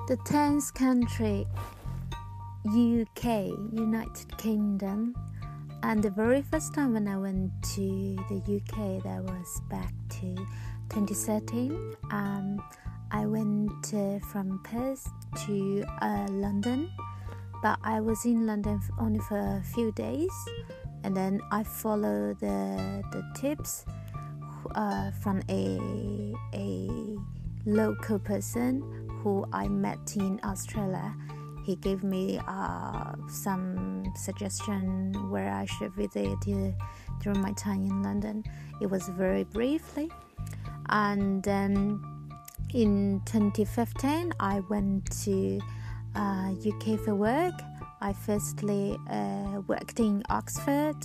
The 10th country, UK, United Kingdom. And the very first time when I went to the UK, that was back to 2013. I went from Perth to London, but I was in London only for a few days, and then I followed the tips from a local person who I met in Australia. He gave me some suggestion where I should visit during my time in London. It was very briefly. And in 2015, I went to UK for work. I firstly worked in Oxford.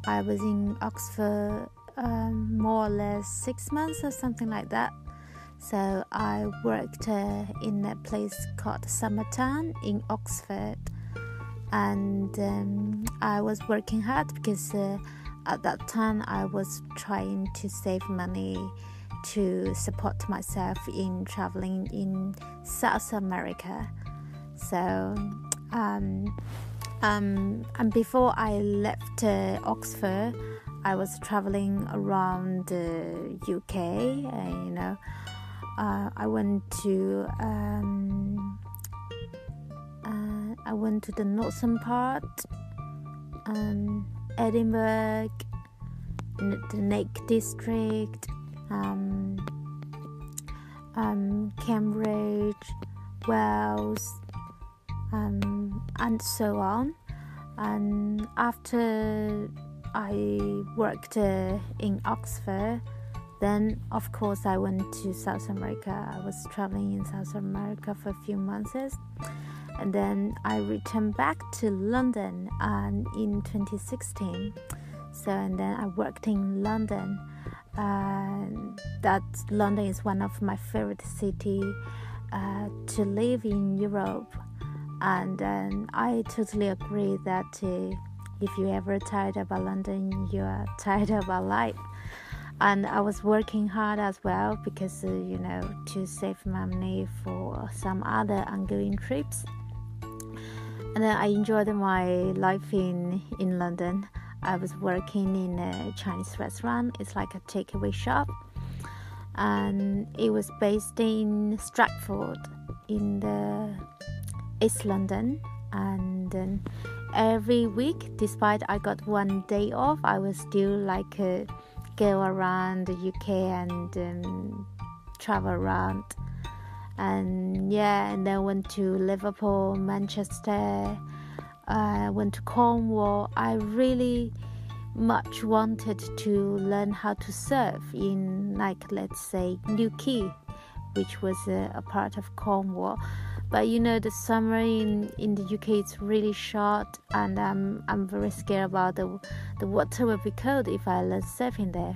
I was in Oxford more or less 6 months or something like that. So I worked in a place called Summertown in Oxford, and I was working hard because at that time I was trying to save money to support myself in traveling in South America. So and before I left Oxford, I was traveling around the UK. I went to the northern part, Edinburgh, the Lake District, Cambridge, Wales, and so on. And after I worked in Oxford, then, of course, I went to South America. I was traveling in South America for a few months. And then I returned back to London in 2016. And then I worked in London. London is one of my favorite cities to live in Europe. And I totally agree that if you're ever tired about London, you are tired about life. And I was working hard as well because, to save money for some other ongoing trips. And then I enjoyed my life in London. I was working in a Chinese restaurant. It's like a takeaway shop. And it was based in Stratford in the East London. And then every week, despite I got one day off, I was still go around the UK and travel around, and then went to Liverpool, Manchester, went to Cornwall. I really much wanted to learn how to surf in, let's say, Newquay, which was a part of Cornwall. But the summer in the UK is really short, and I'm very scared about the water will be cold if I learn surfing there.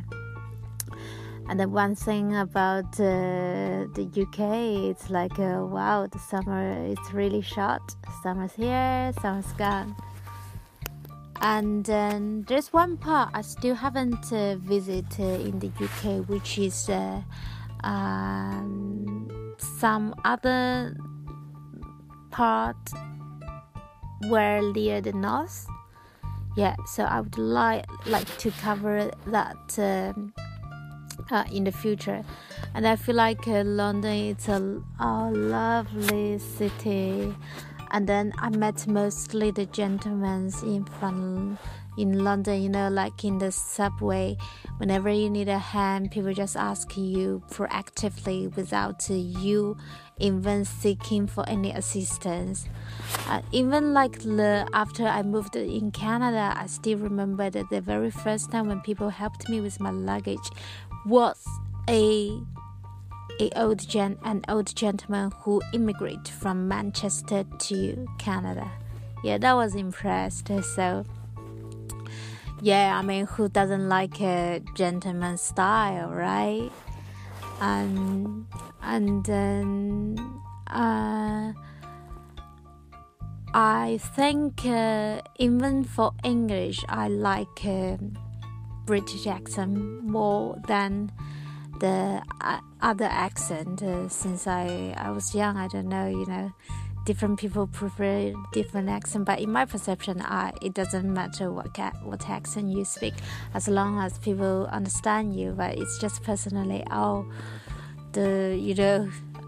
And the one thing about the UK, it's wow, the summer is really short. Summer's here, summer's gone. And there's one part I still haven't visited in the UK, which is some other part where near the north. So I would like to cover that in the future. And I feel like London is a lovely city. And then I met mostly the gentlemen in London, like in the subway. Whenever you need a hand, people just ask you proactively without you even seeking for any assistance. Even after I moved in Canada, I still remember that the very first time when people helped me with my luggage was an old gentleman who immigrated from Manchester to Canada. That was impressed. So who doesn't like a gentleman style, right? And then I think even for English, I like British accent more than the other accent. Since I was young, I don't know, different people prefer different accent, but in my perception, it doesn't matter what accent you speak, as long as people understand you. But it's just personally,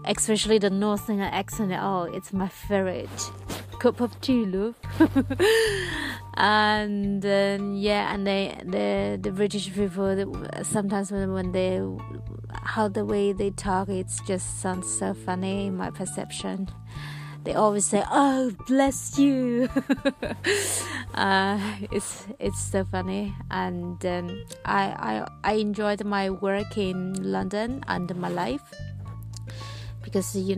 especially the northern accent, it's my favorite cup of tea, love. And then and the British people, sometimes when the way they talk, it just sounds so funny in my perception. They always say, "Oh, bless you." It's so funny, and I enjoyed my work in London and my life, because you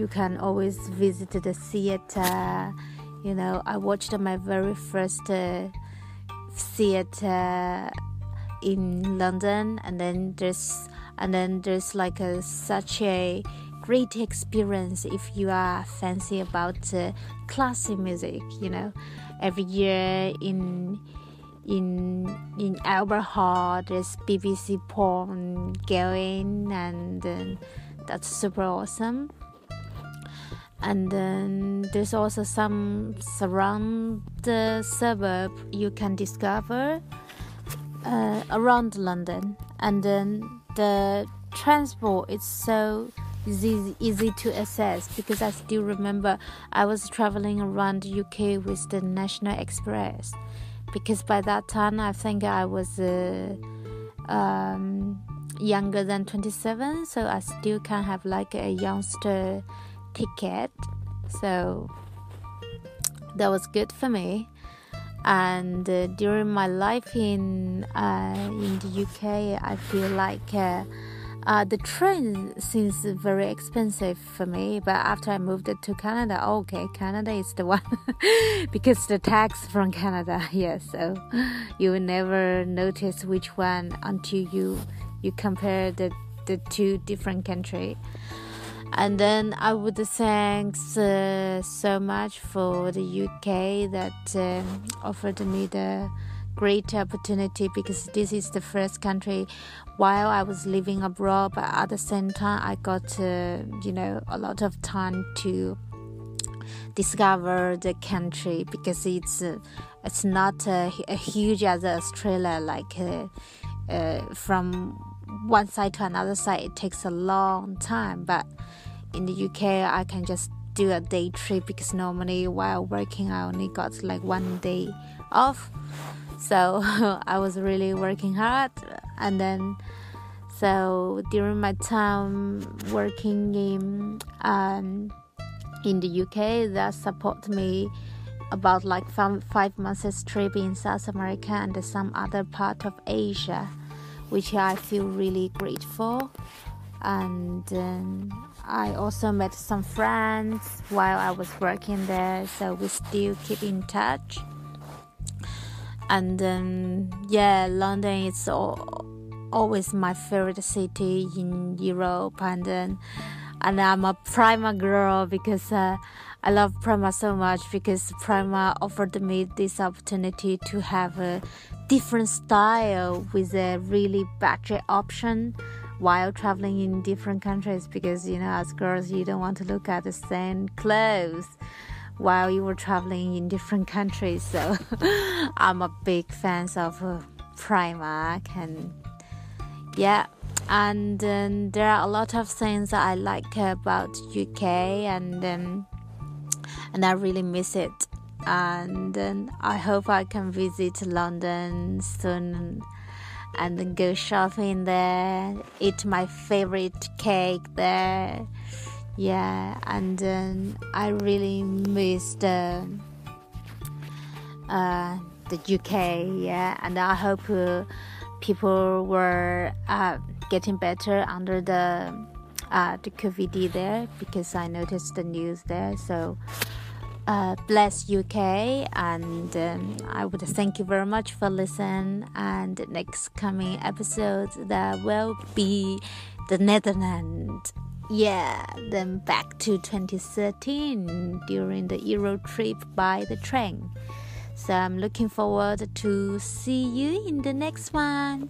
can always visit the theater. I watched my very first theater in London, and then there's like such a great experience if you are fancy about classic music. Every year in Albert Hall there's BBC porn going, and that's super awesome. And then there's also some surround the suburb you can discover around London, and then the transport is so easy to access, because I still remember I was traveling around the UK with the National Express, because by that time I think I was younger than 27, so I still can have like a youngster ticket, so that was good for me. And during my life in the UK, I feel like the train seems very expensive for me, but after I moved to Canada, Canada is the one because the tax from Canada, so you will never notice which one until you compare the two different countries. And then I would thank so much for the UK that offered me the great opportunity, because this is the first country while I was living abroad, but at the same time I got a lot of time to discover the country, because it's not a huge as Australia, like from one side to another side it takes a long time. But in the UK I can just do a day trip, because normally while working I only got like 1 day off. So I was really working hard, and then during my time working in the UK, that supported me about like 5 months trip in South America and some other part of Asia, which I feel really grateful. And I also met some friends while I was working there, so we still keep in touch. And London is always my favorite city in Europe, and I'm a Prima girl, because I love Prima so much, because Prima offered me this opportunity to have a different style with a really budget option while traveling in different countries, because as girls you don't want to look at the same clothes while you were traveling in different countries. So I'm a big fan of Primark, and there are a lot of things I like about UK, and I really miss it. And I hope I can visit London soon and then go shopping there, eat my favorite cake there. And I really miss the UK, and I hope people were getting better under the COVID there, because I noticed the news there. So bless UK, and I would thank you very much for listening. And next coming episode that will be the Netherlands. Then back to 2013 during the Euro trip by the train. So I'm looking forward to see you in the next one.